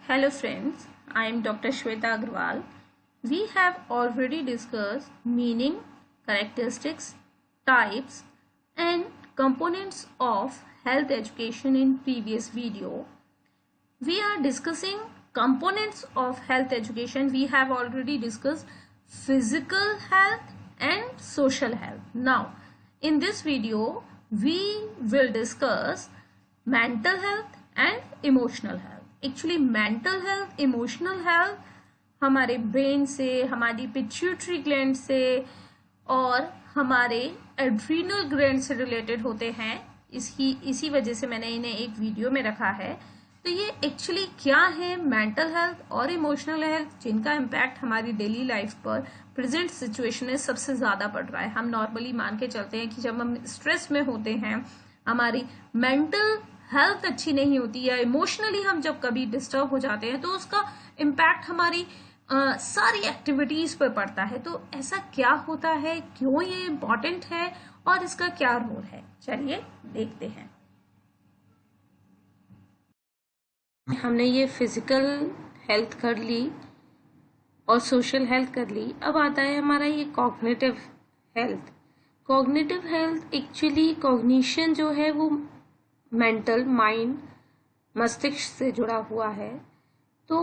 Hello friends, I am Dr. Shweta Agrawal. We have already discussed meaning, characteristics, types and components of health education in previous video. We are discussing components of health education. We have already discussed physical health and social health. Now, in this video, we will discuss mental health and emotional health. Actually mental health, emotional health हमारे brain से, हमारी pituitary gland से और हमारे adrenal gland से related होते हैं। इसी वजह से मैंने इन्हें एक वीडियो में रखा है। तो ये एक्चुअली क्या है मेंटल हेल्थ और इमोशनल हेल्थ, जिनका इम्पैक्ट हमारी डेली लाइफ पर प्रेजेंट सिचुएशन में सबसे ज्यादा पड़ रहा है। हम नॉर्मली मान के चलते हैं कि जब हम स्ट्रेस में होते हैं, हमारी मेंटल हेल्थ अच्छी नहीं होती या इमोशनली हम जब कभी डिस्टर्ब हो जाते हैं तो उसका इम्पैक्ट हमारी सारी एक्टिविटीज पर पड़ता है। तो ऐसा क्या होता है, क्यों ये इम्पोर्टेंट है और इसका क्या रोल है, चलिए देखते हैं। हमने ये फिजिकल हेल्थ कर ली और सोशल हेल्थ कर ली। अब आता है हमारा ये cognitive health. Cognitive health actually cognition जो है वो मेंटल, माइंड, मस्तिष्क से जुड़ा हुआ है। तो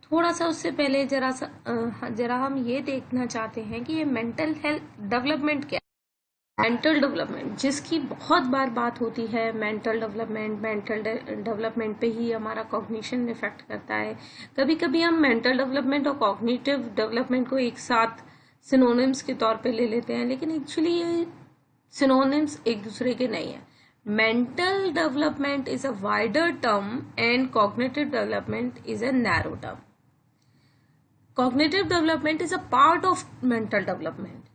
थोड़ा सा उससे पहले जरा हम ये देखना चाहते हैं कि ये मेंटल हेल्थ डेवलपमेंट क्या है। मेंटल डेवलपमेंट जिसकी बहुत बार बात होती है, मेंटल डेवलपमेंट पे ही हमारा कॉग्निशन इफेक्ट करता है। कभी कभी हम मेंटल डेवलपमेंट और कॉग्निटिव डेवलपमेंट को एक साथ सिनोनिम्स के तौर पे ले लेते हैं, लेकिन एक्चुअली ये सिनोनिम्स एक दूसरे के नहीं है। Mental development is a wider term and cognitive development is a narrow term. Cognitive development is a part of mental development.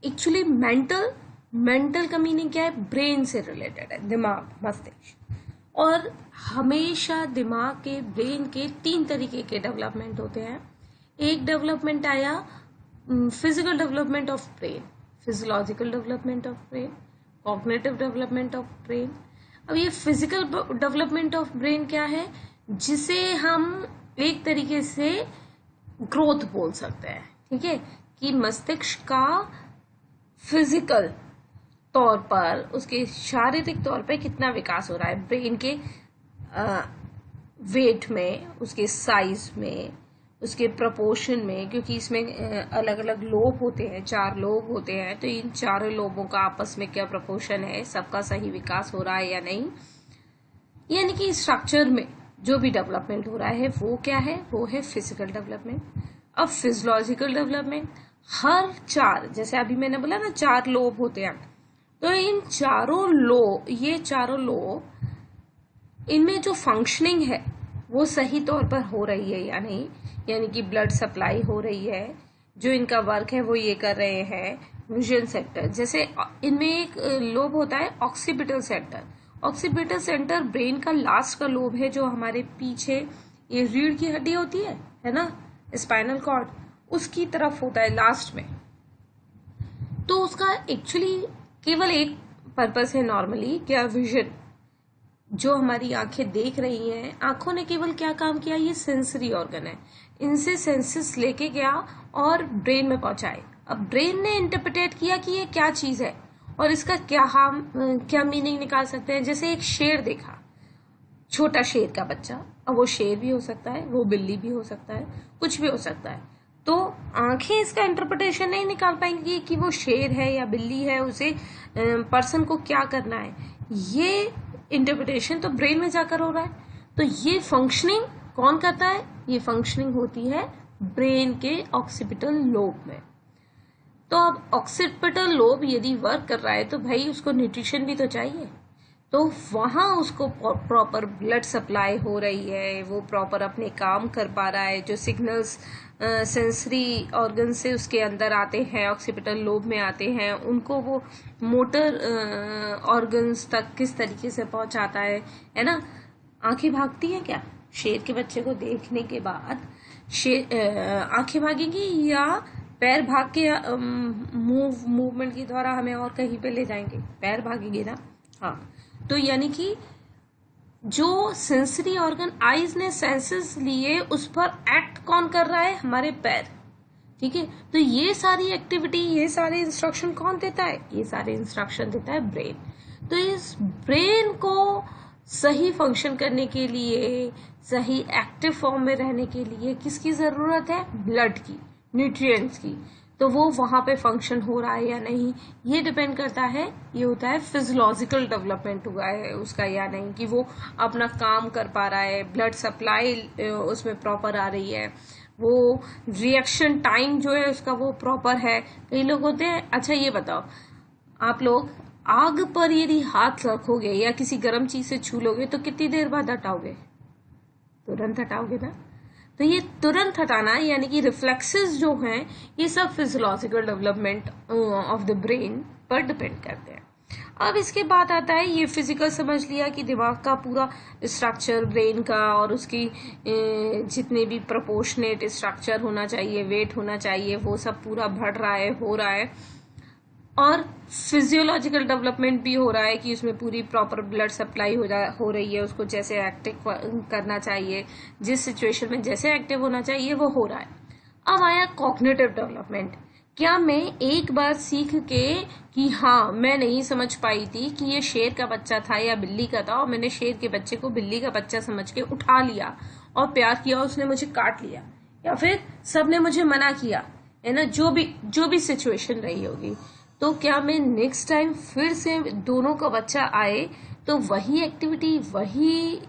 Actually mental का मीनिंग क्या है? ब्रेन से रिलेटेड है, दिमाग, मस्तिष्क। और हमेशा दिमाग के, ब्रेन के 3 तरीके के डेवलपमेंट होते हैं। एक डेवलपमेंट आया physical development of brain, physiological development of brain, cognitive development of brain. अब ये फिजिकल डेवलपमेंट ऑफ ब्रेन क्या है, जिसे हम एक तरीके से ग्रोथ बोल सकते हैं। ठीक है, कि मस्तिष्क का फिजिकल तौर पर, उसके शारीरिक तौर पर कितना विकास हो रहा है, ब्रेन के वेट में, उसके साइज में, उसके प्रपोर्शन में, क्योंकि इसमें अलग अलग लोब होते हैं, 4 लोब होते हैं। तो इन 4 लोबों का आपस में क्या प्रपोर्शन है, सबका सही विकास हो रहा है या नहीं, यानी कि स्ट्रक्चर में जो भी डेवलपमेंट हो रहा है वो क्या है, वो है फिजिकल डेवलपमेंट। अब फिजियोलॉजिकल डेवलपमेंट, हर 4, जैसे अभी मैंने बोला ना 4 लोब होते हैं, तो इन ये चारों लोब, इनमें जो फंक्शनिंग है वो सही तौर पर हो रही है या नहीं, यानी कि ब्लड सप्लाई हो रही है, जो इनका वर्क है वो ये कर रहे हैं। विजन सेंटर, जैसे इनमें एक लोब होता है occipital centre. Occipital centre brain का लास्ट का लोब है, जो हमारे पीछे ये रीढ़ की हड्डी होती है ना, स्पाइनल कॉर्ड, उसकी तरफ होता है लास्ट में। तो उसका एक्चुअली केवल एक पर्पस है नॉर्मली, क्या, विजन। जो हमारी आंखें देख रही हैं, आंखों ने केवल क्या काम किया, ये सेंसरी ऑर्गन है, इनसे सेंसेस लेके गया और ब्रेन में पहुंचाए। अब ब्रेन ने इंटरप्रेट किया कि ये क्या चीज है और इसका क्या मीनिंग निकाल सकते हैं। जैसे एक शेर देखा, छोटा शेर का बच्चा, अब वो शेर भी हो सकता है, वो बिल्ली भी हो सकता है, कुछ भी हो सकता है। तो आंखें इसका इंटरप्रिटेशन नहीं निकाल पाएंगी कि वो शेर है या बिल्ली है, उसे पर्सन को क्या करना है, ये इंटरप्रिटेशन तो ब्रेन में जाकर हो रहा है। तो ये फंक्शनिंग कौन करता है, ये फंक्शनिंग होती है ब्रेन के ऑक्सीपिटल लोब में। तो अब ऑक्सीपिटल लोब यदि वर्क कर रहा है तो भाई उसको न्यूट्रिशन भी तो चाहिए, तो वहां उसको प्रॉपर ब्लड सप्लाई हो रही है, वो प्रॉपर अपने काम कर पा रहा है। जो सिग्नल्स सेंसरी ऑर्गन से उसके अंदर आते हैं, ऑक्सीपिटल लोब में आते हैं, उनको वो मोटर ऑर्गन्स तक किस तरीके से पहुंचाता है ना। आंखें भागती हैं क्या, शेर के बच्चे को देखने के बाद आंखें भागेंगी या पैर भाग के मूवमेंट के द्वारा हमें और कहीं पे ले जाएंगे, पैर भागेंगे ना। हाँ, तो यानी कि जो सेंसरी ऑर्गन आईज ने सेंसेस लिए उस पर एक्ट कौन कर रहा है? हमारे पैर। ठीक है, तो ये सारी एक्टिविटी, ये सारे इंस्ट्रक्शन कौन देता है? ये सारे इंस्ट्रक्शन देता है ब्रेन। तो इस ब्रेन को सही फंक्शन करने के लिए, सही एक्टिव फॉर्म में रहने के लिए किसकी जरूरत है? ब्लड की, न्यूट्रिएंट्स की। तो वो वहां पे फंक्शन हो रहा है या नहीं, ये डिपेंड करता है, ये होता है फिजियोलॉजिकल डेवलपमेंट हुआ है उसका या नहीं, कि वो अपना काम कर पा रहा है, ब्लड सप्लाई उसमें प्रॉपर आ रही है, वो रिएक्शन टाइम जो है उसका वो प्रॉपर है। कई लोग होते हैं, अच्छा ये बताओ, आप लोग आग पर यदि हाथ रखोगे या किसी गर्म चीज से छू लोगे तो कितनी देर बाद हटाओगे? तुरंत हटाओगे ना। तो ये तुरंत हटाना यानी कि रिफ्लेक्सेस जो हैं, ये सब physiological development of the brain पर डिपेंड करते हैं। अब इसके बाद आता है, ये फिजिकल समझ लिया कि दिमाग का पूरा स्ट्रक्चर ब्रेन का और उसकी जितने भी प्रोपोर्शनेट स्ट्रक्चर होना चाहिए, वेट होना चाहिए, वो सब पूरा बढ़ रहा है, हो रहा है। और फिजियोलॉजिकल डेवलपमेंट भी हो रहा है कि उसमें पूरी प्रॉपर ब्लड सप्लाई हो रही है, उसको जैसे एक्टिव करना चाहिए, जिस सिचुएशन में जैसे एक्टिव होना चाहिए वो हो रहा है। अब आया कॉग्निटिव डेवलपमेंट। क्या मैं एक बार सीख के कि हाँ मैं नहीं समझ पाई थी कि ये शेर का बच्चा था या बिल्ली का था, और मैंने शेर के बच्चे को बिल्ली का बच्चा समझ के उठा लिया और प्यार किया, उसने मुझे काट लिया, या फिर सबने मुझे मना किया, है ना, जो भी सिचुएशन रही होगी, तो क्या मैं नेक्स्ट टाइम फिर से दोनों का बच्चा आए तो वही एक्टिविटी, वही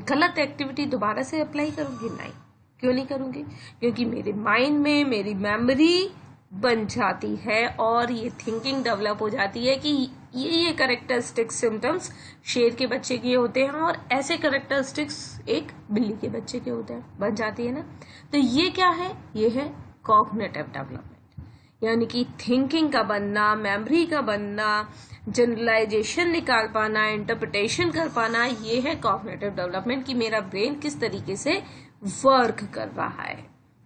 गलत एक्टिविटी दोबारा से अप्लाई करूंगी? नहीं। क्यों नहीं करूंगी? क्योंकि मेरे माइंड में मेरी मेमोरी बन जाती है और ये थिंकिंग डेवलप हो जाती है कि ये कैरेक्टरिस्टिक्स सिम्टम्स शेर के बच्चे के होते हैं और ऐसे कैरेक्टरिस्टिक्स एक बिल्ली के बच्चे के होते हैं, बन जाती है ना। तो ये क्या है? ये है कॉग्निटिव डेवलपमेंट, यानी कि थिंकिंग का बनना, मेमोरी का बनना, जनरलाइजेशन निकाल पाना, इंटरप्रिटेशन कर पाना, ये है कॉग्निटिव डेवलपमेंट, कि मेरा ब्रेन किस तरीके से वर्क कर रहा है,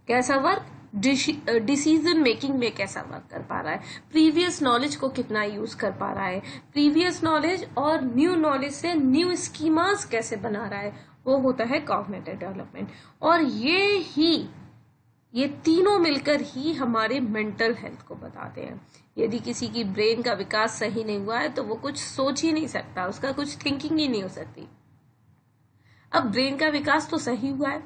कैसा वर्क, डिसीजन मेकिंग में कैसा वर्क कर पा रहा है, प्रीवियस नॉलेज को कितना यूज कर पा रहा है, प्रीवियस नॉलेज और न्यू नॉलेज से न्यू स्कीमास कैसे बना रहा है, वो होता है कॉग्निटिव डेवलपमेंट। और ये तीनों मिलकर ही हमारे मेंटल हेल्थ को बताते हैं। यदि किसी की ब्रेन का विकास सही नहीं हुआ है तो वो कुछ सोच ही नहीं सकता, उसका कुछ थिंकिंग ही नहीं हो सकती। अब ब्रेन का विकास तो सही हुआ है,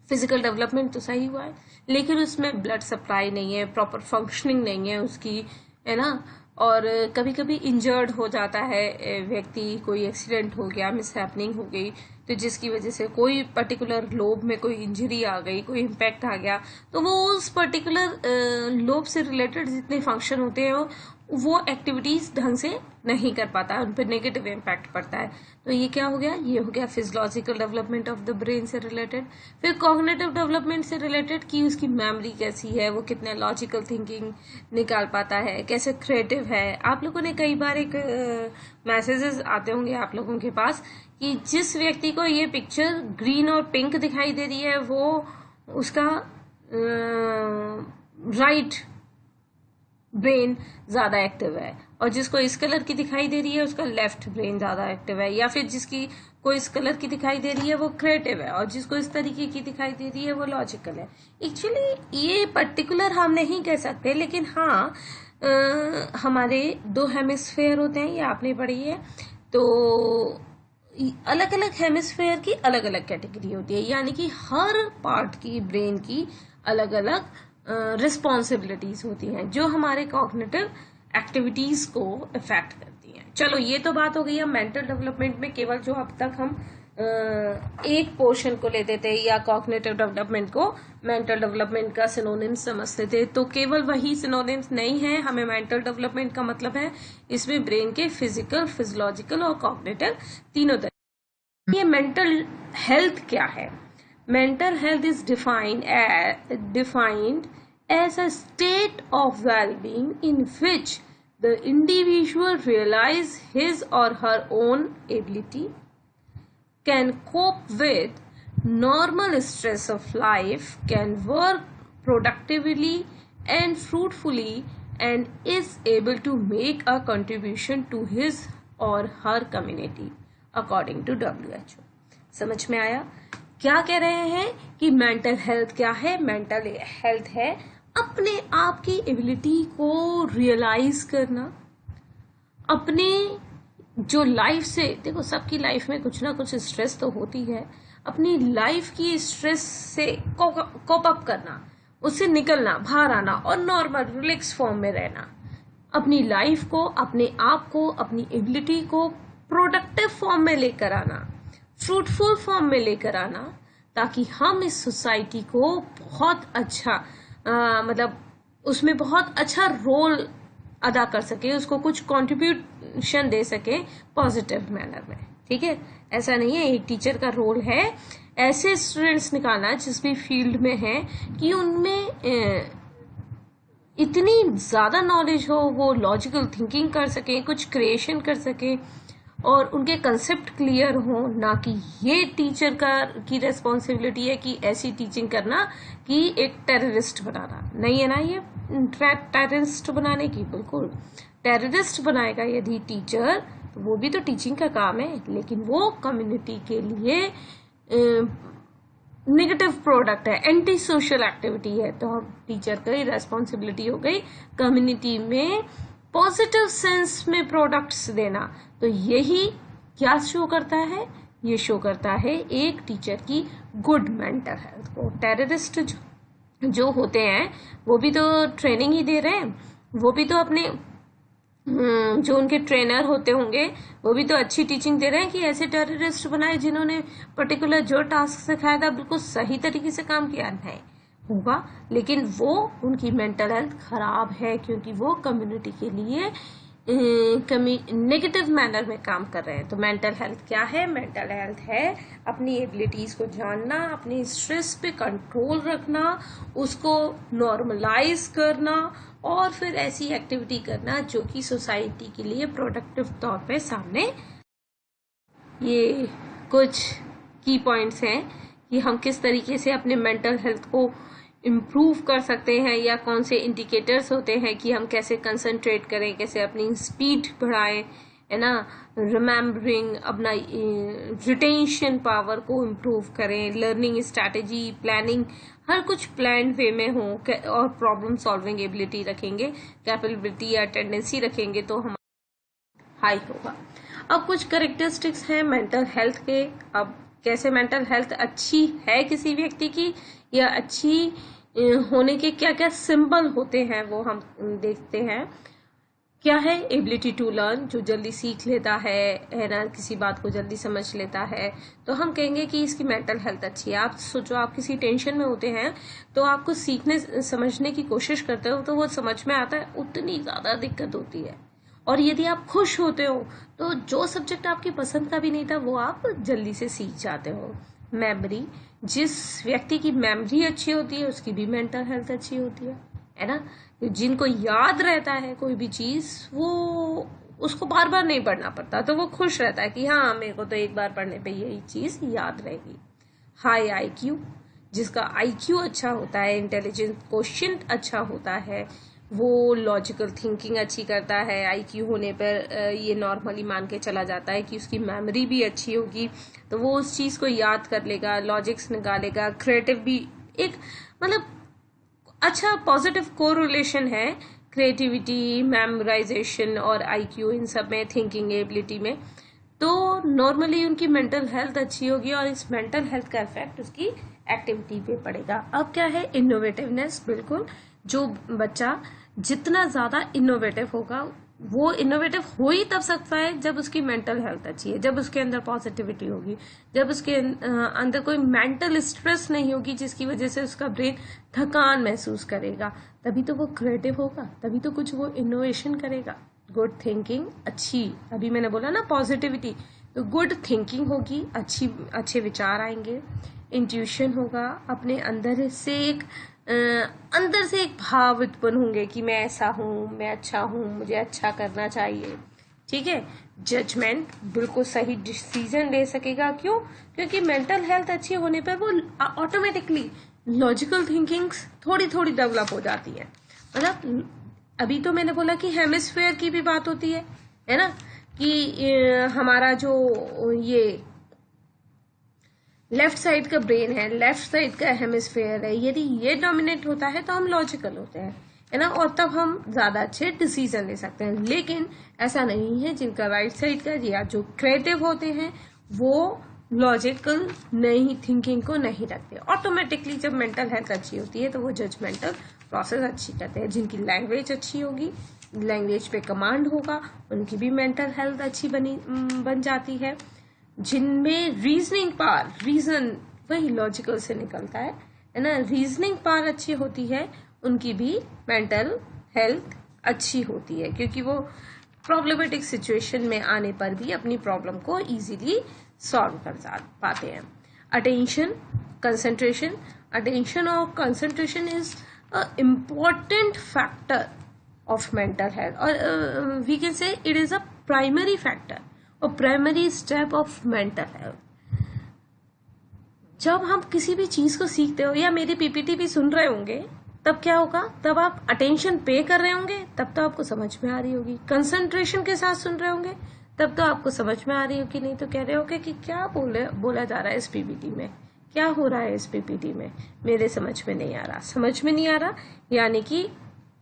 फिजिकल डेवलपमेंट तो सही हुआ है, लेकिन उसमें ब्लड सप्लाई नहीं है, प्रॉपर फंक्शनिंग नहीं है उसकी, है ना, और कभी कभी इंजर्ड हो जाता है व्यक्ति, कोई एक्सीडेंट हो गया, मिसहैपनिंग हो गई, तो जिसकी वजह से कोई पर्टिकुलर लोब में कोई इंजरी आ गई, कोई इम्पैक्ट आ गया, तो वो उस पर्टिकुलर लोब से रिलेटेड जितने फंक्शन होते हैं वो एक्टिविटीज ढंग से नहीं कर पाता, उन पर नेगेटिव इम्पैक्ट पड़ता है। तो ये क्या हो गया? ये हो गया physiological development of the brain से रिलेटेड। फिर कॉग्निटिव डेवलपमेंट से रिलेटेड कि उसकी मेमोरी कैसी है, वो कितने लॉजिकल थिंकिंग निकाल पाता है, कैसे क्रिएटिव है। आप लोगों ने कई बार एक मैसेजेस आते होंगे आप लोगों के पास कि जिस व्यक्ति को ये पिक्चर ग्रीन और पिंक दिखाई दे रही है वो उसका राइट ब्रेन ज्यादा एक्टिव है, और जिसको इस कलर की दिखाई दे रही है उसका लेफ्ट ब्रेन ज्यादा एक्टिव है, या फिर जिसकी को इस कलर की दिखाई दे रही है वो क्रिएटिव है, और जिसको इस तरीके की दिखाई दे रही है वो लॉजिकल है। एक्चुअली ये पर्टिकुलर हम नहीं कह सकते, लेकिन हाँ हमारे 2 हेमिस्फेयर होते हैं, ये आपने पढ़ी है। तो अलग अलग हेमिस्फेयर की अलग अलग कैटेगरी होती है, यानी कि हर पार्ट की ब्रेन की अलग अलग रिस्पॉन्सिबिलिटीज होती हैं जो हमारे कॉग्निटिव एक्टिविटीज को इफेक्ट करती हैं। चलो ये तो बात हो गई है मेंटल डेवलपमेंट में, केवल जो अब तक हम एक पोर्शन को लेते थे या कॉग्निटिव डेवलपमेंट को मेंटल डेवलपमेंट का सिनोनिम्स समझते थे, तो केवल वही सिनोनिम्स नहीं है। हमें मेंटल डेवलपमेंट का मतलब है इसमें ब्रेन के फिजिकल, फिजियोलॉजिकल और कॉग्निटिव तीनों तरह। ये मेंटल हेल्थ क्या है? Mental health is defined as a state of well-being in which the individual realizes his or her own ability, can cope with normal stress of life, can work productively and fruitfully, and is able to make a contribution to his or her community. According to WHO। समझ में आया? क्या कह रहे हैं कि mental health क्या है? मेंटल हेल्थ है अपने आप की एबिलिटी को रियलाइज करना, अपने जो लाइफ से, देखो सबकी लाइफ में कुछ ना कुछ स्ट्रेस तो होती है, अपनी लाइफ की स्ट्रेस से कोप अप करना, उससे निकलना, बाहर आना और नॉर्मल रिलैक्स फॉर्म में रहना, अपनी लाइफ को, अपने आप को, अपनी एबिलिटी को प्रोडक्टिव फॉर्म में लेकर आना, फ्रूटफुल फॉर्म में लेकर आना, ताकि हम इस सोसाइटी को बहुत अच्छा मतलब उसमें बहुत अच्छा रोल अदा कर सके, उसको कुछ कंट्रीब्यूशन दे सके पॉजिटिव मैनर में। ठीक है, ऐसा नहीं है, एक टीचर का रोल है ऐसे स्टूडेंट्स निकालना जिस भी फील्ड में है कि उनमें इतनी ज्यादा नॉलेज हो, वो लॉजिकल थिंकिंग कर सके, कुछ क्रिएशन कर सके और उनके कंसेप्ट क्लियर हो। ना कि ये टीचर की रेस्पॉन्सिबिलिटी है कि ऐसी टीचिंग करना कि एक टेररिस्ट बनाना, नहीं है ना ये टेररिस्ट बनाने की। बिल्कुल टेररिस्ट बनाएगा यदि टीचर, तो वो भी तो टीचिंग का काम है, लेकिन वो कम्युनिटी के लिए नेगेटिव प्रोडक्ट है, एंटी सोशल एक्टिविटी है। तो हम टीचर की रेस्पॉन्सिबिलिटी हो गई कम्युनिटी में पॉजिटिव सेंस में प्रोडक्ट्स देना। तो यही क्या शो करता है? ये शो करता है एक टीचर की गुड मेंटल हेल्थ को। टेररिस्ट जो होते हैं वो भी तो ट्रेनिंग ही दे रहे हैं, वो भी तो अपने जो उनके ट्रेनर होते होंगे वो भी तो अच्छी टीचिंग दे रहे हैं कि ऐसे टेररिस्ट बनाए जिन्होंने पर्टिकुलर जो टास्क सिखाया था बिल्कुल सही तरीके से काम किया। नहीं होगा, लेकिन वो उनकी मेंटल हेल्थ खराब है क्योंकि वो कम्युनिटी के लिए नेगेटिव मैनर में काम कर रहे हैं। तो मेंटल हेल्थ क्या है? मेंटल हेल्थ है अपनी एबिलिटीज को जानना, अपनी स्ट्रेस पे कंट्रोल रखना, उसको नॉर्मलाइज करना और फिर ऐसी एक्टिविटी करना जो कि सोसाइटी के लिए प्रोडक्टिव तौर पे सामने। ये कुछ की पॉइंट्स हैं कि हम किस तरीके से अपने मेंटल हेल्थ को इम्प्रूव कर सकते हैं, या कौन से इंडिकेटर्स होते हैं कि हम कैसे कंसंट्रेट करें, कैसे अपनी स्पीड बढ़ाएं, है ना, रिमेम्बरिंग, अपना रिटेंशन पावर को इम्प्रूव करें, लर्निंग स्ट्रैटेजी, प्लानिंग, हर कुछ प्लान वे में हो और प्रॉब्लम सॉल्विंग एबिलिटी रखेंगे, कैपेबिलिटी या टेंडेंसी रखेंगे तो हम हाई होगा। अब कुछ कैरेक्टरिस्टिक्स हैं मेंटल हेल्थ के। अब कैसे मेंटल हेल्थ अच्छी है किसी व्यक्ति की या अच्छी होने के क्या क्या सिंबल होते हैं वो हम देखते हैं। क्या है? एबिलिटी टू लर्न, जो जल्दी सीख लेता है ना, किसी बात को जल्दी समझ लेता है, तो हम कहेंगे कि इसकी मेंटल हेल्थ अच्छी है। आप सोचो, आप किसी टेंशन में होते हैं तो आपको सीखने समझने की कोशिश करते हो तो वो समझ में आता है, उतनी ज्यादा दिक्कत होती है। और यदि आप खुश होते हो तो जो सब्जेक्ट आपकी पसंद का भी नहीं था वो आप जल्दी से सीख जाते हो। मेमोरी, जिस व्यक्ति की मेमोरी अच्छी होती है उसकी भी मेंटल हेल्थ अच्छी होती है ना। जिनको याद रहता है कोई भी चीज, वो उसको बार बार नहीं पढ़ना पड़ता, तो वो खुश रहता है कि हाँ मेरे को तो एक बार पढ़ने पे यही चीज याद रहेगी। हाई IQ, जिसका IQ अच्छा होता है, इंटेलिजेंस क्वोशिएंट अच्छा होता है, वो लॉजिकल थिंकिंग अच्छी करता है। IQ होने पर ये नॉर्मली मान के चला जाता है कि उसकी मेमोरी भी अच्छी होगी, तो वो उस चीज को याद कर लेगा, लॉजिक्स निकालेगा। क्रिएटिव भी एक मतलब अच्छा पॉजिटिव कोरिलेशन है क्रिएटिविटी, मेमोराइजेशन और IQ इन सब में, थिंकिंग एबिलिटी में। तो नॉर्मली उनकी मेंटल हेल्थ अच्छी होगी और इस मेंटल हेल्थ का इफेक्ट उसकी एक्टिविटी पे पड़ेगा। अब क्या है? इनोवेटिवनेस। बिल्कुल, जो बच्चा जितना ज्यादा इनोवेटिव होगा, वो इनोवेटिव हो ही तब सकता है जब उसकी मेंटल हेल्थ अच्छी है, जब उसके अंदर पॉजिटिविटी होगी, जब उसके अंदर कोई मेंटल स्ट्रेस नहीं होगी जिसकी वजह से उसका ब्रेन थकान महसूस करेगा, तभी तो वो क्रिएटिव होगा, तभी तो कुछ वो इनोवेशन करेगा। गुड थिंकिंग अच्छी, अभी मैंने बोला ना पॉजिटिविटी, तो गुड थिंकिंग होगी, अच्छे विचार आएंगे। इंट्यूशन होगा, अपने अंदर से एक भाव उत्पन्न होंगे कि मैं ऐसा हूं, मैं अच्छा हूं, मुझे अच्छा करना चाहिए। ठीक है। जजमेंट, बिल्कुल सही डिसीजन ले सकेगा। क्यों? क्योंकि मेंटल हेल्थ अच्छी होने पर वो ऑटोमेटिकली लॉजिकल थिंकिंग्स थोड़ी थोड़ी डेवलप हो जाती है। मतलब अभी तो मैंने बोला कि हेमिस्फेयर की भी बात होती है ना, कि हमारा जो ये लेफ्ट साइड का ब्रेन है, लेफ्ट साइड का हेमिस्फेयर है, यदि ये डोमिनेट होता है तो हम लॉजिकल होते हैं, है ना, और तब हम ज्यादा अच्छे डिसीजन ले सकते हैं। लेकिन ऐसा नहीं है, जिनका राइट साइड का या जो क्रिएटिव होते हैं वो लॉजिकल नहीं, थिंकिंग को नहीं रखते। ऑटोमेटिकली जब मेंटल हेल्थ अच्छी होती है तो वो जजमेंटल प्रोसेस अच्छी करते हैं। जिनकी लैंग्वेज अच्छी होगी, लैंग्वेज पे कमांड होगा, उनकी भी मेंटल हेल्थ अच्छी बन जाती है। जिनमें रीजनिंग पावर, रीजन वही लॉजिकल से निकलता है ना, रीजनिंग पावर अच्छी होती है, उनकी भी मेंटल हेल्थ अच्छी होती है, क्योंकि वो प्रॉब्लमेटिक सिचुएशन में आने पर भी अपनी प्रॉब्लम को इजीली सॉल्व कर पाते हैं। अटेंशन, कंसंट्रेशन, अटेंशन और concentration is a important factor of mental health, और we can say it is a primary factor और primary step of mental health. जब हम किसी भी चीज को सीखते हो या मेरी पीपीटी भी सुन रहे होंगे, तब क्या होगा, तब आप अटेंशन पे कर रहे होंगे, तब तो आपको समझ में आ रही होगी। कंसंट्रेशन के साथ सुन रहे होंगे, तब तो आपको समझ में आ रही होगी। नहीं तो कह रहे होगे कि क्या बोला जा रहा है इस पीपीटी में, क्या हो रहा है इस पीपीटी में, मेरे समझ में नहीं आ रहा। समझ में नहीं आ रहा यानी कि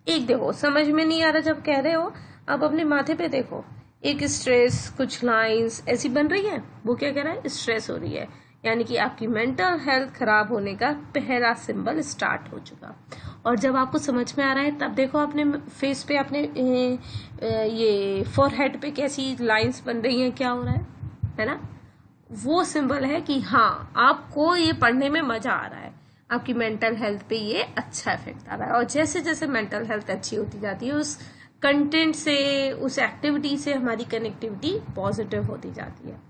एक देखो, समझ में नहीं आ रहा जब कह रहे हो, अब अपने माथे पे देखो, एक स्ट्रेस, कुछ लाइंस ऐसी बन रही है, वो क्या कह रहा है, स्ट्रेस हो रही है, यानी कि आपकी मेंटल हेल्थ खराब होने का पहला सिंबल स्टार्ट हो चुका। और जब आपको समझ में आ रहा है, तब देखो अपने फेस पे, अपने ये फोरहेड पे कैसी लाइंस बन रही हैं, क्या हो रहा है ना, वो सिंबल है कि हाँ, आपको ये पढ़ने में मजा आ रहा है, आपकी मेंटल हेल्थ पे ये अच्छा इफेक्ट आ रहा है। और जैसे जैसे मेंटल हेल्थ अच्छी होती जाती है, उस कंटेंट से, उस एक्टिविटी से हमारी कनेक्टिविटी पॉजिटिव होती जाती है।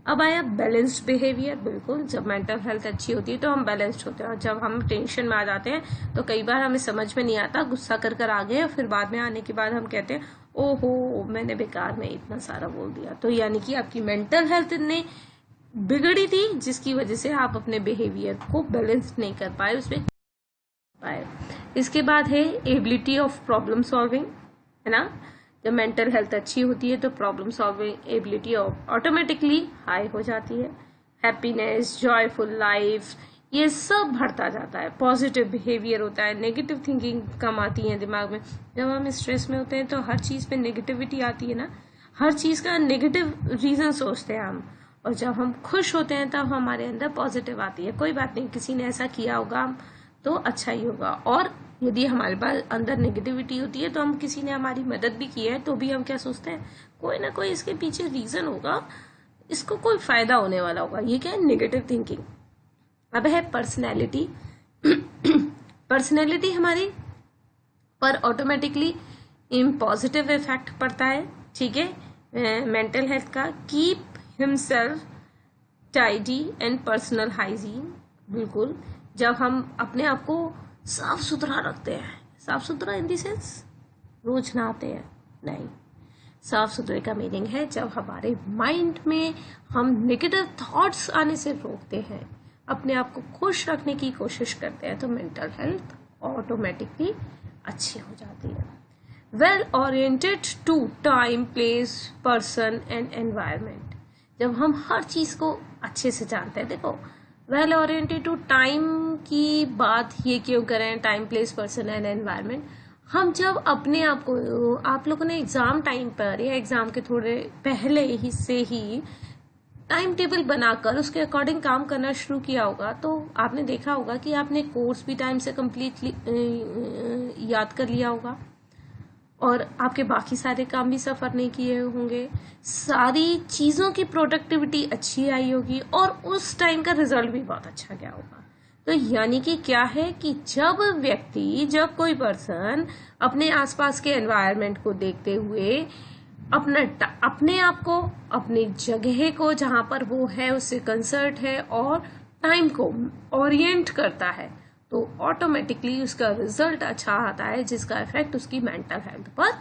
अब आया बैलेंस्ड बिहेवियर। बिल्कुल, जब मेंटल हेल्थ अच्छी होती है तो हम बैलेंस्ड होते हैं, और जब हम टेंशन में आ जाते हैं तो कई बार हमें समझ में नहीं आता, गुस्सा कर आ गए, फिर बाद में आने के बाद हम कहते हैं ओहो मैंने बेकार में इतना सारा बोल दिया। तो यानी कि आपकी मेंटल हेल्थ इतनी बिगड़ी थी जिसकी वजह से आप अपने बिहेवियर को बैलेंस नहीं कर पाए, उसमें पाए। इसके बाद है एबिलिटी ऑफ प्रॉब्लम सॉल्विंग, है ना। जब मेंटल हेल्थ अच्छी होती है तो problem solving ability automatically high हो जाती है। हैप्पीनेस, जॉयफुल लाइफ, ये सब बढ़ता जाता है। पॉजिटिव बिहेवियर होता है, नेगेटिव थिंकिंग कम आती है दिमाग में। जब हम स्ट्रेस में होते हैं तो हर चीज पे नेगेटिविटी आती है ना, हर चीज का नेगेटिव रीजन सोचते हैं हम, और जब हम खुश होते हैं तब हमारे अंदर पॉजिटिव आती है। कोई बात नहीं, किसी ने ऐसा किया होगा तो अच्छा ही होगा। और यदि हमारे पास अंदर नेगेटिविटी होती है तो हम, किसी ने हमारी मदद भी की है तो भी हम क्या सोचते हैं, कोई ना कोई इसके पीछे रीजन होगा, इसको कोई फायदा होने वाला होगा। ये क्या है, नेगेटिव थिंकिंग। अब है पर्सनैलिटी। पर्सनैलिटी हमारी पर ऑटोमेटिकली पॉजिटिव इफेक्ट पड़ता है, ठीक है, मेंटल हेल्थ का। Keep himself tidy and personal hygiene. बिल्कुल, जब हम अपने आप को साफ सुथरा रखते हैं, साफ सुथरा इन दी सेंस रोज नहाते हैं, नहीं, साफ सुथरे का मीनिंग है जब हमारे माइंड में हम नेगेटिव थॉट्स आने से रोकते हैं, अपने आप को खुश रखने की कोशिश करते हैं, तो मेंटल हेल्थ ऑटोमेटिकली अच्छी हो जाती है। Well oriented to time, place, person and environment. जब हम हर चीज को अच्छे से जानते हैं, देखो वेल ओरिएंटेड टू टाइम की बात ये क्यों करें, time, place, person and environment. हम जब अपने आप को, आप लोगों ने एग्जाम टाइम पर या एग्जाम के थोड़े पहले ही से ही टाइम टेबल बनाकर उसके अकॉर्डिंग काम करना शुरू किया होगा, तो आपने देखा होगा कि आपने कोर्स भी टाइम से कंप्लीटली याद कर लिया होगा, और आपके बाकी सारे काम भी सफर नहीं किए होंगे, सारी चीजों की प्रोडक्टिविटी अच्छी आई होगी, और उस टाइम का रिजल्ट भी बहुत अच्छा गया होगा। तो यानी कि क्या है कि जब कोई पर्सन अपने आसपास के एनवायरनमेंट को देखते हुए अपने आप को, अपनी जगह को जहां पर वो है उससे कंसर्ट है, और टाइम को ओरिएंट करता है, तो ऑटोमेटिकली उसका रिजल्ट अच्छा आता है, जिसका इफेक्ट उसकी मेंटल हेल्थ पर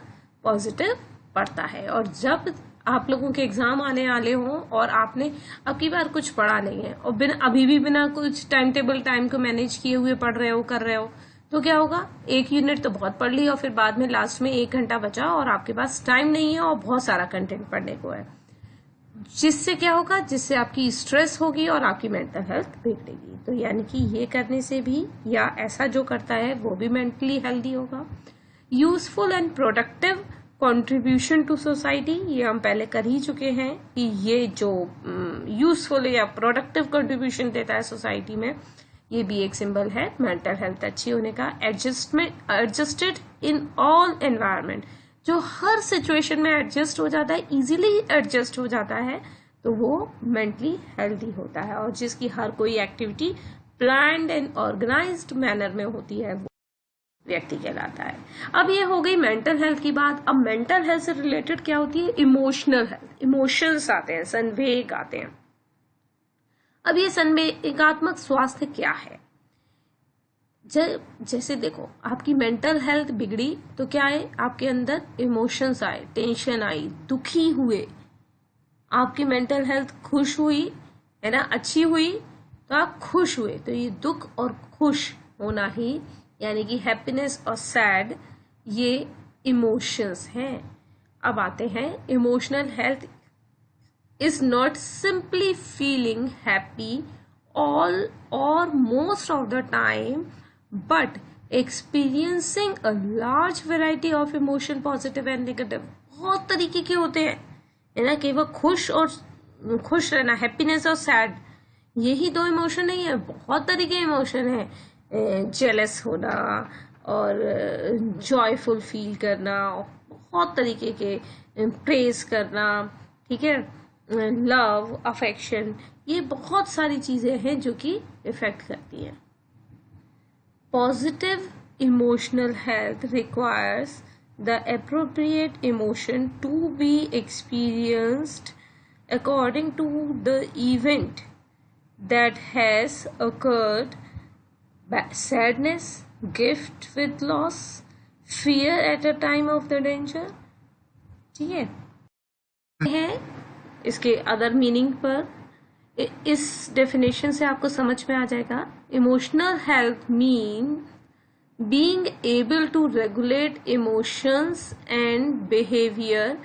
पॉजिटिव पड़ता है। और जब आप लोगों के एग्जाम आने वाले हों और आपने अब की बार कुछ पढ़ा नहीं है, और अभी भी बिना कुछ टाइम टेबल, टाइम को मैनेज किए हुए पढ़ रहे हो, कर रहे हो, तो क्या होगा, 1 यूनिट तो बहुत पढ़ ली और फिर बाद में लास्ट में 1 घंटा बचा और आपके पास टाइम नहीं है और बहुत सारा कंटेंट पढ़ने को है, जिससे क्या होगा, जिससे आपकी स्ट्रेस होगी और आपकी मेंटल हेल्थ बिगड़ेगी। तो यानी कि ये करने से भी, या ऐसा जो करता है वो भी मेंटली हेल्दी होगा। Useful and productive contribution to society, ये हम पहले कर ही चुके हैं कि ये जो यूजफुल या प्रोडक्टिव कंट्रीब्यूशन देता है सोसाइटी में, ये भी एक सिंबल है मेंटल हेल्थ अच्छी होने का। एडजस्टेड इन ऑल एनवायरमेंट, जो हर सिचुएशन में एडजस्ट हो जाता है, इजीली एडजस्ट हो जाता है, तो वो मेंटली हेल्दी होता है। और जिसकी हर कोई activity planned and organised manner में होती है, वो व्यक्ति कहलाता है। अब ये हो गई मेंटल हेल्थ की बात। अब मेंटल हेल्थ से रिलेटेड क्या होती है, इमोशनल हेल्थ। इमोशंस आते हैं, संवेग आते हैं। अब ये संवेगात्मक स्वास्थ्य क्या है, जैसे देखो, आपकी मेंटल हेल्थ बिगड़ी तो क्या है, आपके अंदर इमोशंस आए, टेंशन आई, दुखी हुए। आपकी मेंटल हेल्थ खुश हुई है ना, अच्छी हुई तो आप खुश हुए, तो ये दुख और खुश होना ही, यानी कि हैप्पीनेस और सैड, ये इमोशंस हैं। अब आते हैं, emotional health is not simply feeling happy all or most of the time, but experiencing a large variety of emotion, positive and negative। बहुत तरीके के होते हैं, है ना, कि वो खुश खुश रहना, हैप्पीनेस और सैड, यही 2 इमोशन नहीं है, बहुत तरीके इमोशन है। जेलस होना और जॉयफुल फील करना, बहुत तरीके के, प्रेज करना, ठीक है, लव, अफेक्शन, ये बहुत सारी चीजें हैं जो कि इफेक्ट करती हैं। Positive emotional health requires the appropriate emotion to be experienced according to the event that has occurred. Sadness, गिफ्ट with loss, fear at a time of the danger, ठीक है। इसके अदर मीनिंग पर इस डेफिनेशन से आपको समझ में आ जाएगा। Emotional health mean being able to regulate emotions and behaviour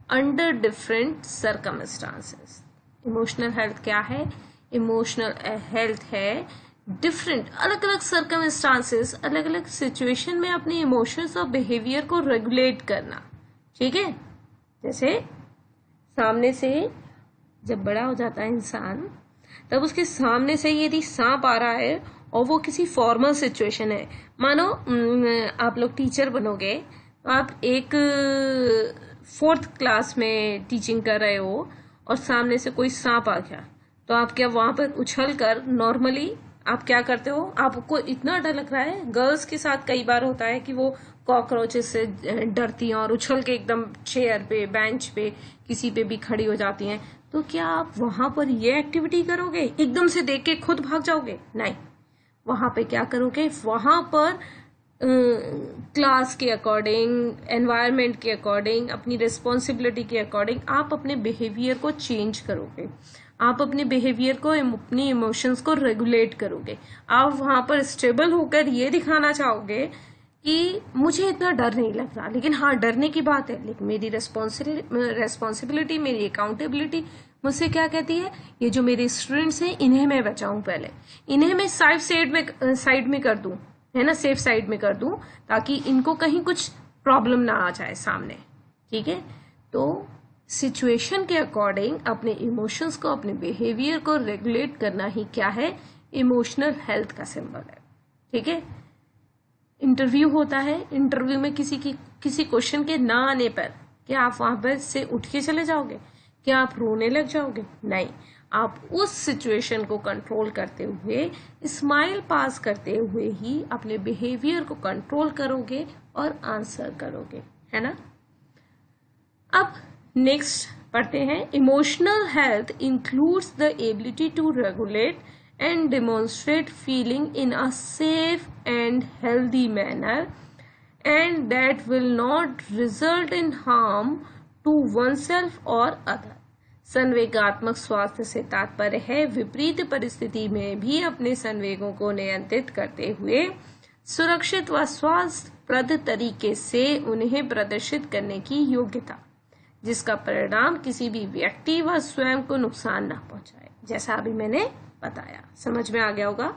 under different circumstances. Emotional health क्या है, इमोशनल हेल्थ है डिफरेंट, अलग अलग सर्कमस्टांसेस, अलग अलग सिचुएशन में अपने इमोशंस और बिहेवियर को रेगुलेट करना, ठीक है। जैसे सामने से जब बड़ा हो जाता है इंसान, तब उसके सामने से यदि सांप आ रहा है और वो किसी फॉर्मल सिचुएशन है, मानो आप लोग टीचर बनोगे, तो आप एक 4th क्लास में टीचिंग कर रहे हो और सामने से कोई सांप आ गया, तो आप क्या वहां पर उछल कर, नॉर्मली आप क्या करते हो, आपको इतना डर लग रहा है, गर्ल्स के साथ कई बार होता है कि वो कॉकरोचेस से डरती हैं और उछल के एकदम चेयर पे, बेंच पे, किसी पे भी खड़ी हो जाती हैं, तो क्या आप वहां पर ये एक्टिविटी करोगे, एकदम से देख के खुद भाग जाओगे? नहीं, वहां पे क्या करोगे, वहां पर क्लास के अकॉर्डिंग, एनवायरनमेंट के अकॉर्डिंग, अपनी रिस्पॉन्सिबिलिटी के अकॉर्डिंग आप अपने बिहेवियर को चेंज करोगे, आप अपने बिहेवियर को, अपनी इमोशंस को रेगुलेट करोगे। आप वहां पर स्टेबल होकर ये दिखाना चाहोगे कि मुझे इतना डर नहीं लग रहा, लेकिन हाँ डरने की बात है, लेकिन मेरी रेस्पॉन्सिबिलिटी, मेरी अकाउंटेबिलिटी मुझसे क्या कहती है, ये जो मेरे स्टूडेंट्स हैं इन्हें मैं बचाऊं, पहले इन्हें मैं साइड में कर दूं, है ना, सेफ साइड में कर दूं, ताकि इनको कहीं कुछ प्रॉब्लम ना आ जाए सामने, ठीक है। तो सिचुएशन के अकॉर्डिंग अपने इमोशंस को, अपने बिहेवियर को रेगुलेट करना ही क्या है, इमोशनल हेल्थ का सिंबल है, ठीक है। इंटरव्यू होता है, इंटरव्यू में किसी क्वेश्चन के ना आने पर क्या आप वहां पर से उठ के चले जाओगे, क्या आप रोने लग जाओगे? नहीं, आप उस सिचुएशन को कंट्रोल करते हुए, स्माइल पास करते हुए ही अपने बिहेवियर को कंट्रोल करोगे और आंसर करोगे, है ना। अब नेक्स्ट पढ़ते हैं, emotional health includes the ability to regulate and demonstrate feeling in a safe and healthy manner, and that will not result in harm to oneself or other। संवेगात्मक स्वास्थ्य से तात्पर्य है विपरीत परिस्थिति में भी अपने संवेगों को नियंत्रित करते हुए सुरक्षित व स्वास्थ्यप्रद तरीके से उन्हें प्रदर्शित करने की योग्यता, जिसका परिणाम किसी भी व्यक्ति व स्वयं को नुकसान न पहुंचाए, जैसा अभी मैंने बताया। समझ में आ गया होगा।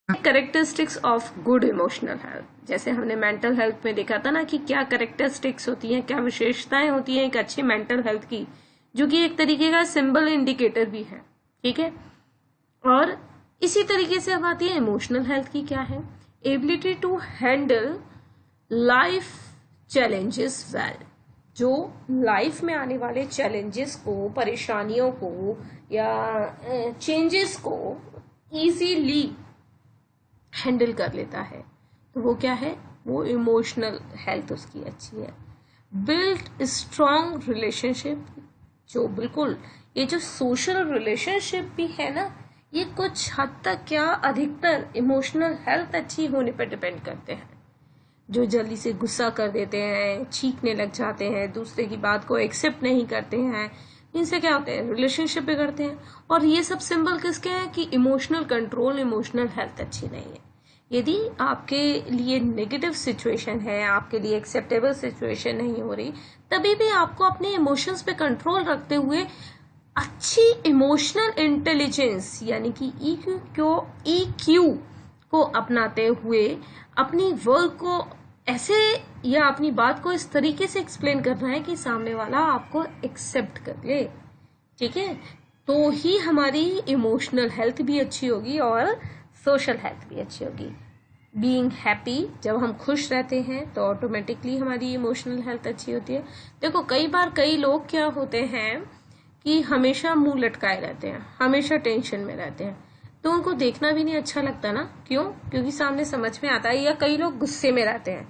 Characteristics of good emotional health, जैसे हमने मेंटल हेल्थ में देखा था ना कि क्या कैरेक्टरिस्टिक्स होती हैं, क्या विशेषताएं होती हैं एक अच्छी मेंटल हेल्थ की, जो कि एक तरीके का सिंबल इंडिकेटर भी है। ठीक है, और इसी तरीके से अब आती है इमोशनल हेल्थ की। क्या है? Ability to handle life challenges well, जो लाइफ में आने वाले चैलेंजेस को, परेशानियों को या चेंजेस को इजीली हैंडल कर लेता है, तो वो क्या है? वो इमोशनल हेल्थ उसकी अच्छी है। बिल्ड स्ट्रॉन्ग रिलेशनशिप, जो बिल्कुल ये जो सोशल रिलेशनशिप भी है ना, ये कुछ हद तक क्या अधिकतर इमोशनल हेल्थ अच्छी होने पर डिपेंड करते हैं। जो जल्दी से गुस्सा कर देते हैं, चीखने लग जाते हैं, दूसरे की बात को एक्सेप्ट नहीं करते हैं, इनसे क्या होते हैं? रिलेशनशिप बिगड़ते हैं। और ये सब सिंबल किसके हैं कि इमोशनल कंट्रोल, इमोशनल हेल्थ अच्छी नहीं है। यदि आपके लिए नेगेटिव सिचुएशन है, आपके लिए एक्सेप्टेबल सिचुएशन नहीं हो रही, तभी भी आपको अपने इमोशंस पे कंट्रोल रखते हुए अच्छी इमोशनल इंटेलिजेंस यानी कि EQ को अपनाते हुए अपनी वर्क को ऐसे या अपनी बात को इस तरीके से एक्सप्लेन करना है कि सामने वाला आपको एक्सेप्ट कर ले। ठीक है, तो ही हमारी इमोशनल हेल्थ भी अच्छी होगी और सोशल हेल्थ भी अच्छी होगी। बीइंग हैप्पी, जब हम खुश रहते हैं तो ऑटोमेटिकली हमारी इमोशनल हेल्थ अच्छी होती है। देखो, कई बार कई लोग क्या होते हैं कि हमेशा मुंह लटकाए रहते हैं, हमेशा टेंशन में रहते हैं, तो उनको देखना भी नहीं अच्छा लगता ना। क्यों? क्योंकि सामने समझ में आता है। या कई लोग गुस्से में रहते हैं,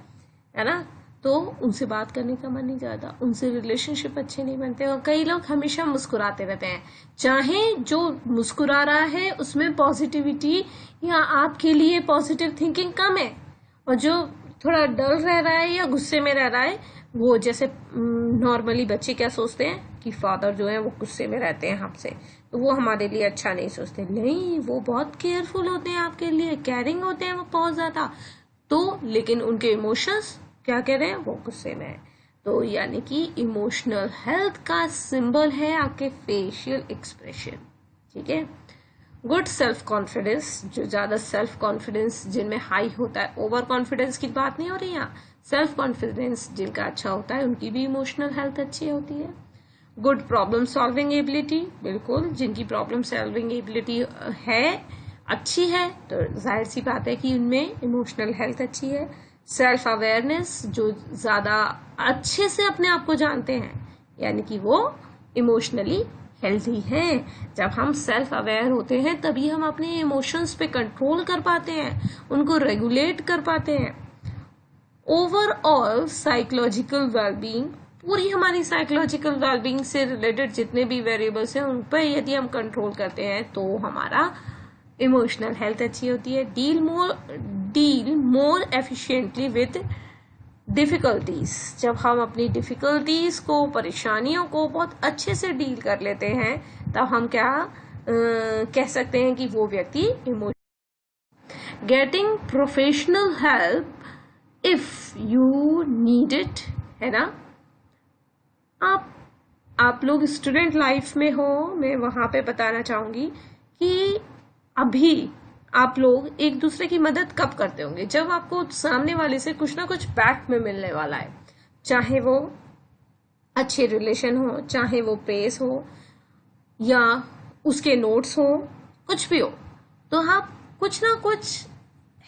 है ना, तो उनसे बात करने का मन नहीं जाता, उनसे रिलेशनशिप अच्छे नहीं बनते। और कई लोग हमेशा मुस्कुराते रहते हैं, चाहे जो मुस्कुरा रहा है उसमें पॉजिटिविटी या आपके लिए पॉजिटिव थिंकिंग कम है, और जो थोड़ा डल रह रहा है या गुस्से में रह रहा है, वो जैसे नॉर्मली बच्चे क्या सोचते हैं कि फादर जो है वो गुस्से में रहते हैं हमसे, तो वो हमारे लिए अच्छा नहीं सोचते। नहीं, वो बहुत केयरफुल होते हैं, आपके लिए केयरिंग होते हैं वो बहुत ज्यादा। तो लेकिन उनके इमोशंस क्या कह रहे हैं? वो गुस्से में है। तो यानी कि इमोशनल हेल्थ का सिंबल है आपके फेशियल एक्सप्रेशन। ठीक है। गुड सेल्फ कॉन्फिडेंस, जो ज्यादा सेल्फ कॉन्फिडेंस जिनमें हाई होता है, ओवर कॉन्फिडेंस की बात नहीं हो रही यहाँ, सेल्फ कॉन्फिडेंस जिनका अच्छा होता है उनकी भी इमोशनल हेल्थ अच्छी होती है। गुड प्रॉब्लम सॉल्विंग एबिलिटी, बिल्कुल जिनकी प्रॉब्लम सॉल्विंग एबिलिटी है, अच्छी है, तो जाहिर सी बात है कि उनमें इमोशनल हेल्थ अच्छी है। सेल्फ अवेयरनेस, जो ज्यादा अच्छे से अपने आप को जानते हैं, यानी कि वो इमोशनली हेल्थी हैं। जब हम सेल्फ अवेयर होते हैं तभी हम अपने इमोशंस पे कंट्रोल कर पाते हैं, उनको रेगुलेट कर पाते हैं। ओवरऑल साइकोलॉजिकल वेलबींग, पूरी हमारी साइकोलॉजिकल वेलबींग से रिलेटेड जितने भी वेरिएबल्स हैं उन पर यदि हम कंट्रोल करते हैं तो हमारा इमोशनल हेल्थ अच्छी होती है। Deal more efficiently with difficulties, जब हम अपनी डिफिकल्टीज को, परेशानियों को बहुत अच्छे से डील कर लेते हैं, तब हम क्या कह सकते हैं कि वो व्यक्ति emotional. Getting professional help if you need it, है ना। आप लोग स्टूडेंट लाइफ में हो, मैं वहां पे बताना चाहूंगी कि अभी आप लोग एक दूसरे की मदद कब करते होंगे? जब आपको सामने वाले से कुछ ना कुछ बैक में मिलने वाला है, चाहे वो अच्छे रिलेशन हो, चाहे वो प्रेस हो या उसके नोट्स हो, कुछ भी हो, तो आप कुछ ना कुछ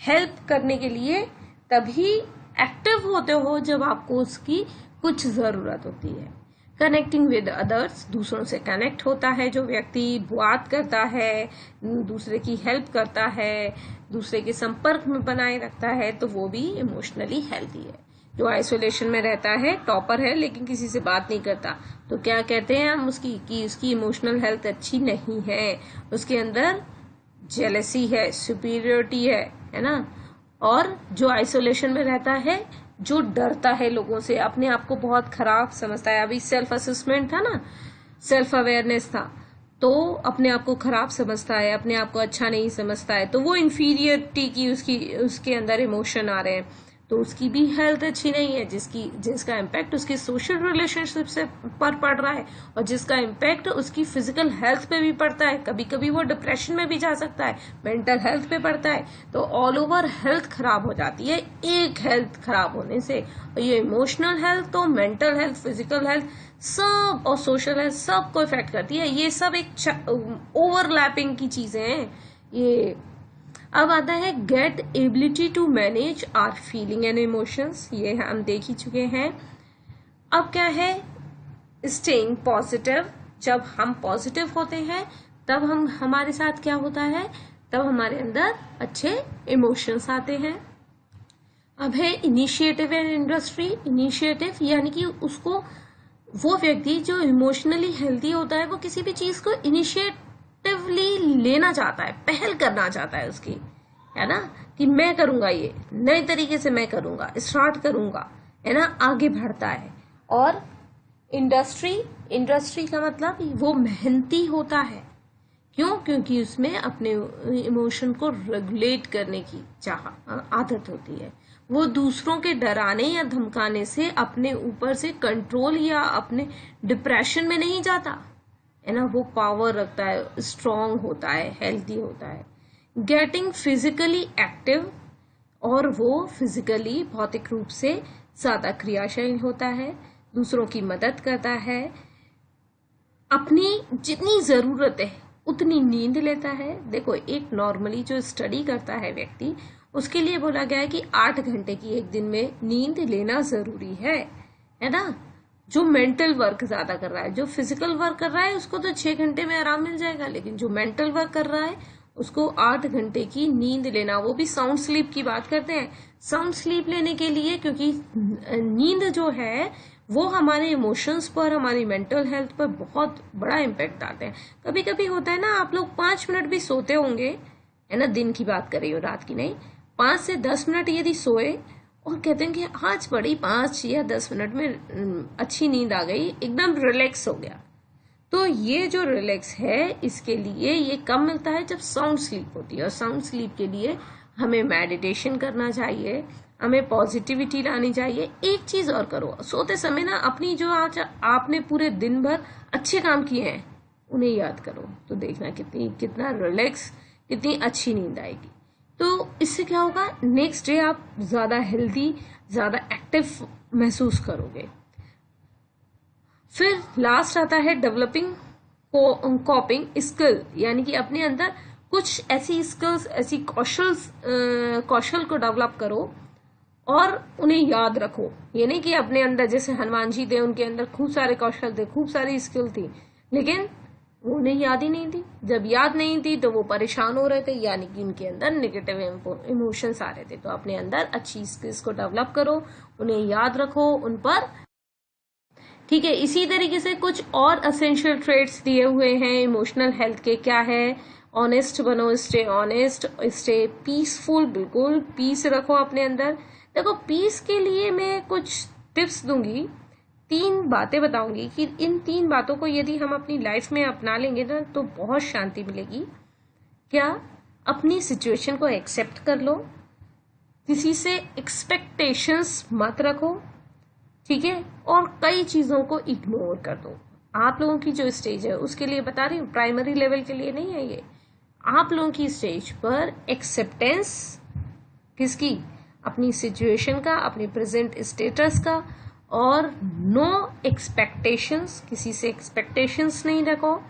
हेल्प करने के लिए तभी एक्टिव होते हो जब आपको उसकी कुछ जरूरत होती है। कनेक्टिंग विद अदर्स, दूसरों से कनेक्ट होता है जो व्यक्ति, बात करता है, दूसरे की हेल्प करता है, दूसरे के संपर्क में बनाए रखता है, तो वो भी इमोशनली हेल्थी है। जो आइसोलेशन में रहता है, टॉपर है लेकिन किसी से बात नहीं करता, तो क्या कहते हैं हम उसकी कि उसकी इमोशनल हेल्थ अच्छी नहीं है, उसके अंदर जेलसी है, सुपीरियरिटी है ना। और जो आइसोलेशन में रहता है, जो डरता है लोगों से, अपने आप को बहुत खराब समझता है, अभी सेल्फ असेसमेंट था ना, सेल्फ अवेयरनेस था, तो अपने आप को खराब समझता है, अपने आप को अच्छा नहीं समझता है, तो वो इंफीरियरिटी की उसके अंदर इमोशन आ रहे हैं, तो उसकी भी हेल्थ अच्छी नहीं है, जिसका इम्पैक्ट उसके सोशल रिलेशनशिप से पर पड़ रहा है और जिसका इम्पैक्ट उसकी फिजिकल हेल्थ पे भी पड़ता है। कभी कभी वो डिप्रेशन में भी जा सकता है, मेंटल हेल्थ पे पड़ता है। तो ऑल ओवर हेल्थ खराब हो जाती है एक हेल्थ खराब होने से। और ये इमोशनल हेल्थ तो मेंटल हेल्थ, फिजिकल हेल्थ सब और सोशल हेल्थ सब को इफेक्ट करती है। ये सब एक ओवरलैपिंग की चीजें हैं ये। अब आता है get ability to manage our feeling and emotions, ये हम देख ही चुके हैं। अब क्या है स्टेइंग पॉजिटिव। जब हम पॉजिटिव होते हैं तब हमारे साथ क्या होता है, तब हमारे अंदर अच्छे इमोशंस आते हैं। अब है इनिशिएटिव एंड इंडस्ट्री। इनिशिएटिव यानी कि उसको, वो व्यक्ति जो इमोशनली हेल्दी होता है वो किसी भी चीज को इनिशिएटिवली लेना चाहता है, पहल करना चाहता है उसकी, है ना, कि मैं करूंगा, ये नए तरीके से मैं करूंगा, स्टार्ट करूंगा, है ना, आगे बढ़ता है। और इंडस्ट्री का मतलब वो मेहनती होता है। क्यों? क्योंकि उसमें अपने इमोशन को रेगुलेट करने की आदत होती है। वो दूसरों के डराने या धमकाने से अपने ऊपर से कंट्रोल या अपने डिप्रेशन में नहीं जाता, है ना, वो पावर रखता है, स्ट्रांग होता है, हेल्दी होता है। गेटिंग फिजिकली एक्टिव, और वो फिजिकली भौतिक रूप से ज्यादा क्रियाशील होता है, दूसरों की मदद करता है, अपनी जितनी जरूरत है उतनी नींद लेता है। देखो, एक नॉर्मली जो स्टडी करता है व्यक्ति, उसके लिए बोला गया है कि 8 घंटे की एक दिन में नींद लेना जरूरी है ना। जो मेंटल वर्क ज्यादा कर रहा है, जो फिजिकल वर्क कर रहा है, उसको तो 6 घंटे में आराम मिल जाएगा, लेकिन जो मेंटल वर्क कर रहा है उसको 8 घंटे की नींद लेना, वो भी साउंड स्लीप की बात करते हैं। साउंड स्लीप लेने के लिए, क्योंकि नींद जो है वो हमारे इमोशंस पर, हमारी मेंटल हेल्थ पर बहुत बड़ा इम्पैक्ट डालते हैं। कभी कभी होता है ना, आप लोग 5 मिनट भी सोते होंगे, है ना, दिन की बात कर रही हो, रात की नहीं, 5 से 10 मिनट यदि सोए और कहते हैं कि आज बड़ी 5 या 10 मिनट में अच्छी नींद आ गई, एकदम रिलैक्स हो गया, तो ये जो रिलैक्स है इसके लिए ये कब मिलता है? जब साउंड स्लीप होती है। और साउंड स्लीप के लिए हमें मेडिटेशन करना चाहिए, हमें पॉजिटिविटी लानी चाहिए। एक चीज और करो, सोते समय ना अपनी जो आज आपने पूरे दिन भर अच्छे काम किए हैं उन्हें याद करो, तो देखना कितना रिलैक्स, कितनी अच्छी नींद आएगी। तो इससे क्या होगा, नेक्स्ट डे आप ज्यादा हेल्दी, ज्यादा एक्टिव महसूस करोगे। फिर लास्ट आता है डेवलपिंग कॉपिंग स्किल, यानी कि अपने अंदर कुछ ऐसी स्किल्स, ऐसी कौशल को डेवलप करो और उन्हें याद रखो। ये नहीं कि अपने अंदर, जैसे हनुमान जी थे, उनके अंदर खूब सारे कौशल थे, खूब सारी स्किल थी, लेकिन वो उन्हें याद ही नहीं थी। जब याद नहीं थी तो वो परेशान हो रहे थे, यानी कि उनके अंदर नेगेटिव इमोशंस आ रहे थे। तो अपने अंदर अच्छी स्किल्स को डेवलप करो, उन्हें याद रखो, उन पर, ठीक है। इसी तरीके से कुछ और असेंशियल ट्रेट्स दिए हुए हैं इमोशनल हेल्थ के। क्या है? ऑनेस्ट बनो, स्टे ऑनेस्ट, स्टे पीसफुल, बिल्कुल पीस रखो अपने अंदर। देखो, पीस के लिए मैं कुछ टिप्स दूंगी, 3 बातें बताऊंगी कि इन 3 बातों को यदि हम अपनी लाइफ में अपना लेंगे ना तो बहुत शांति मिलेगी। क्या? अपनी सिचुएशन को एक्सेप्ट कर लो, किसी से एक्सपेक्टेशंस मत रखो, ठीक है, और कई चीजों को इग्नोर कर दो। आप लोगों की जो स्टेज है उसके लिए बता रही हूँ, प्राइमरी लेवल के लिए नहीं है ये। आप लोगों की स्टेज पर एक्सेप्टेंस किसकी? अपनी सिचुएशन का, अपनी प्रेजेंट स्टेटस का, और नो एक्सपेक्टेशंस, किसी से एक्सपेक्टेशंस नहीं रखो,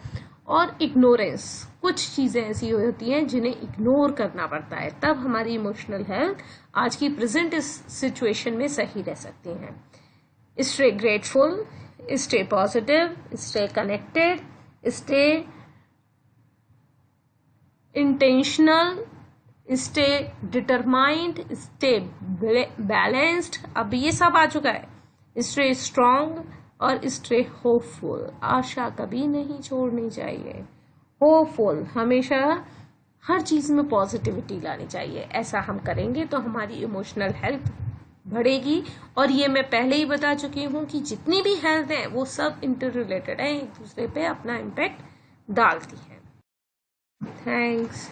और इग्नोरेंस। कुछ चीजें ऐसी होती हैं जिन्हें इग्नोर करना पड़ता है, तब हमारी इमोशनल हेल्थ आज की प्रेजेंट सिचुएशन में सही रह सकती है। Stay grateful, stay positive, stay connected, stay intentional, stay determined, stay balanced। अब ये सब आ चुका है। Stay strong और stay hopeful। आशा कभी नहीं छोड़नी चाहिए। Hopeful, हमेशा हर चीज में पॉजिटिविटी लानी चाहिए। ऐसा हम करेंगे तो हमारी इमोशनल हेल्थ बढ़ेगी। और ये मैं पहले ही बता चुकी हूँ कि जितनी भी हेल्थ है वो सब इंटर रिलेटेड है, एक दूसरे पे अपना इम्पैक्ट डालती हैं। थैंक्स।